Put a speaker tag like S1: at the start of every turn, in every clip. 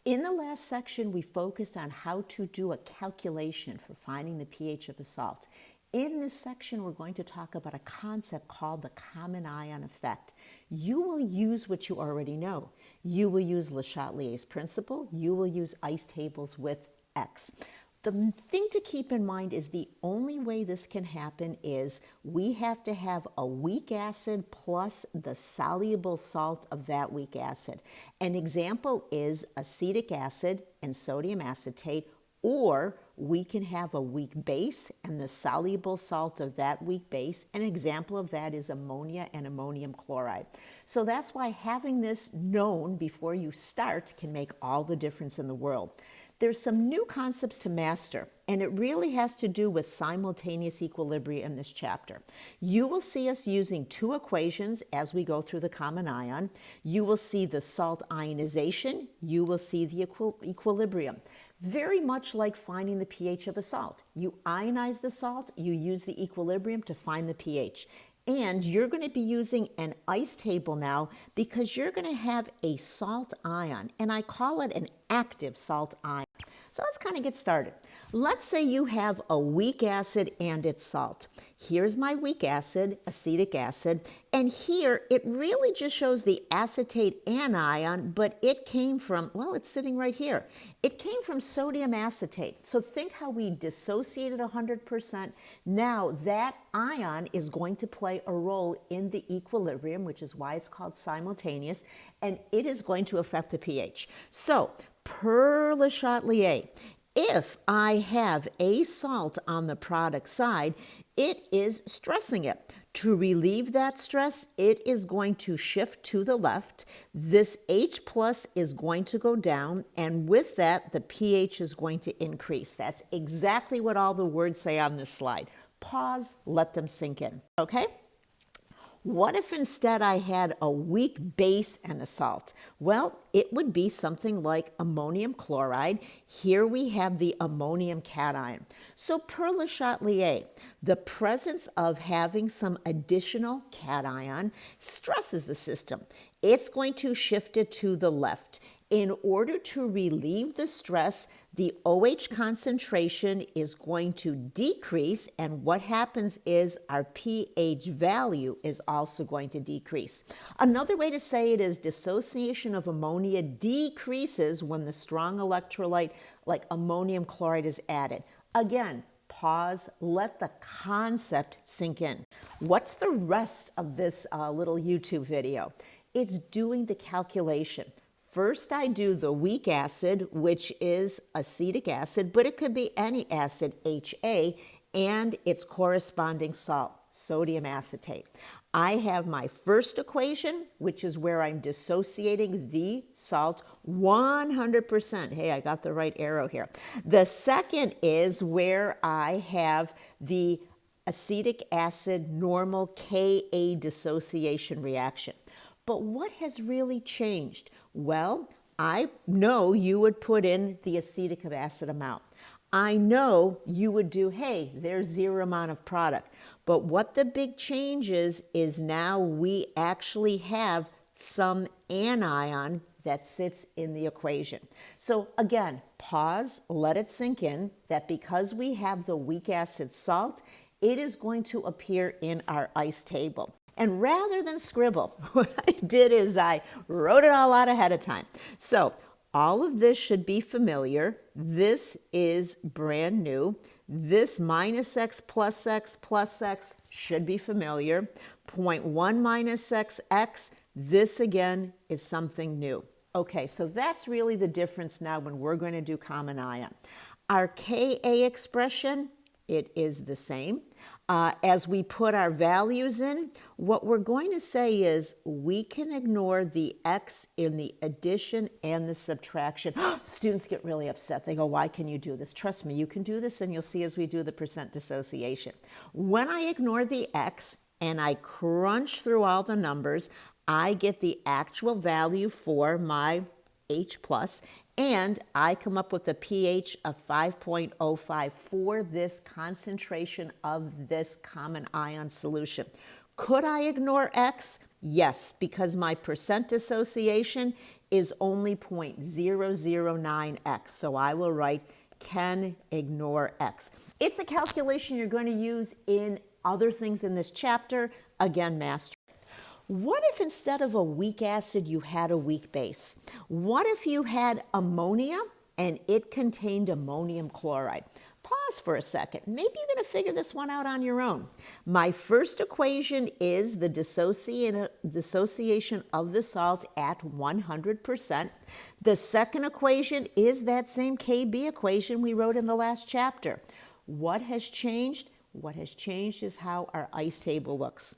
S1: In the last section, we focused on how to do a calculation for finding the pH of a salt. In this section, we're going to talk about a concept called the common ion effect. You will use what you already know. You will use Le Chatelier's principle. You will use ice tables with X. The thing to keep in mind is the only way this can happen is we have to have a weak acid plus the soluble salt of that weak acid. An example is acetic acid and sodium acetate, or we can have a weak base and the soluble salt of that weak base. An example of that is ammonia and ammonium chloride. So that's why having this known before you start can make all the difference in the world. There's some new concepts to master, and it really has to do with simultaneous equilibria in this chapter. You will see us using two equations as we go through the common ion. You will see the salt ionization. You will see the equilibrium. Very much like finding the pH of a salt. You ionize the salt, you use the equilibrium to find the pH. And you're going to be using an ice table now because you're going to have a salt ion, and I call it an active salt ion. So let's kind of get started. Let's say you have a weak acid and its salt. Here's my weak acid, acetic acid, and here it really just shows the acetate anion, but it came from, well, it's sitting right here. It came from sodium acetate. So think how we dissociated 100%. Now that ion is going to play a role in the equilibrium, which is why it's called simultaneous, and it is going to affect the pH. So per Le Chatelier, if I have a salt on the product side, it is stressing it. To relieve that stress, it is going to shift to the left. This H plus is going to go down, and with that, the pH is going to increase. That's exactly what all the words say on this slide. Pause, let them sink in, okay? What if instead I had a weak base and a salt? Well, it would be something like ammonium chloride. Here we have the ammonium cation. So per Le Chatelier, the presence of having some additional cation stresses the system. It's going to shift it to the left. In order to relieve the stress, the OH concentration is going to decrease, and what happens is our pH value is also going to decrease. Another way to say it is dissociation of ammonia decreases when the strong electrolyte like ammonium chloride is added. Again, pause, let the concept sink in. What's the rest of this little YouTube video? It's doing the calculation. First, I do the weak acid, which is acetic acid, but it could be any acid, HA, and its corresponding salt, sodium acetate. I have my first equation, which is where I'm dissociating the salt 100%. Hey, I got the right arrow here. The second is where I have the acetic acid normal Ka dissociation reaction. But what has really changed? Well, I know you would put in the acetic acid amount. I know you would do, hey, there's zero amount of product. But what the big change is now we actually have some anion that sits in the equation. So again, pause, let it sink in that because we have the weak acid salt, it is going to appear in our ice table. And rather than scribble, what I did is I wrote it all out ahead of time. So all of this should be familiar. This is brand new. This minus x plus x plus x should be familiar. 0.1 minus x, this again is something new. Okay, so that's really the difference now when we're going to do common ion. Our Ka expression, it is the same. As we put our values in, what we're going to say is we can ignore the x in the addition and the subtraction. Students get really upset. They go, why can you do this? Trust me, you can do this, and you'll see as we do the percent dissociation. When I ignore the x and I crunch through all the numbers, I get the actual value for my H plus, and I come up with a pH of 5.05 for this concentration of this common ion solution. Could I ignore X? Yes, because my percent dissociation is only 0.009x. So I will write can ignore x. It's a calculation you're going to use in other things in this chapter. Again, master. What if instead of a weak acid, you had a weak base? What if you had ammonia and it contained ammonium chloride? Pause for a second. Maybe you're going to figure this one out on your own. My first equation is the dissociation of the salt at 100%. The second equation is that same KB equation we wrote in the last chapter. What has changed? What has changed is how our ice table looks.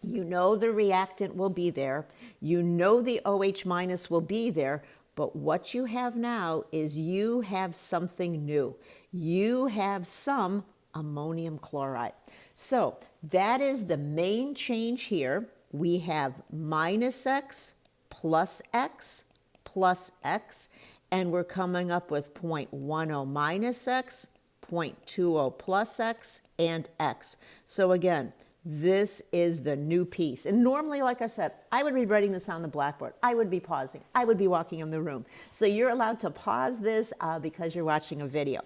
S1: You know the reactant will be there. You know the OH minus will be there. But what you have now is you have something new. You have some ammonium chloride. So that is the main change here. We have minus x, plus x, plus x, and we're coming up with 0.10 minus x, 0.20 plus x, and x. So again, this is the new piece. And normally, like I said, I would be writing this on the blackboard. I would be pausing. I would be walking in the room. So you're allowed to pause this because you're watching a video.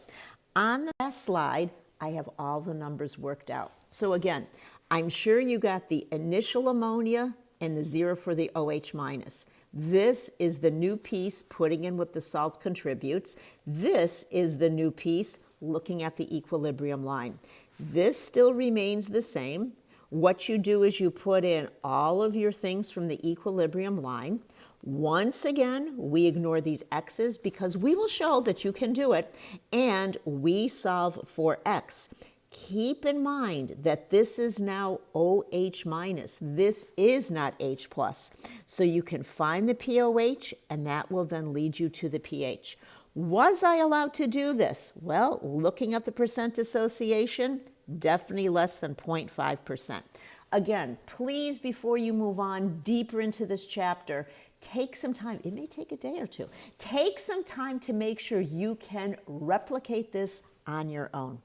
S1: On the last slide, I have all the numbers worked out. So again, I'm sure you got the initial ammonia and the 0 for the OH minus. This is the new piece, putting in what the salt contributes. This is the new piece, looking at the equilibrium line. This still remains the same. What you do is you put in all of your things from the equilibrium line. Once again, we ignore these x's because we will show that you can do it, and we solve for x. Keep in mind that this is now OH minus. This is not H plus. So you can find the POH, and that will then lead you to the pH. Was I allowed to do this? Well, looking at the percent dissociation, definitely less than 0.5%. Again, please, before you move on deeper into this chapter, take some time. It may take a day or two. Take some time to make sure you can replicate this on your own.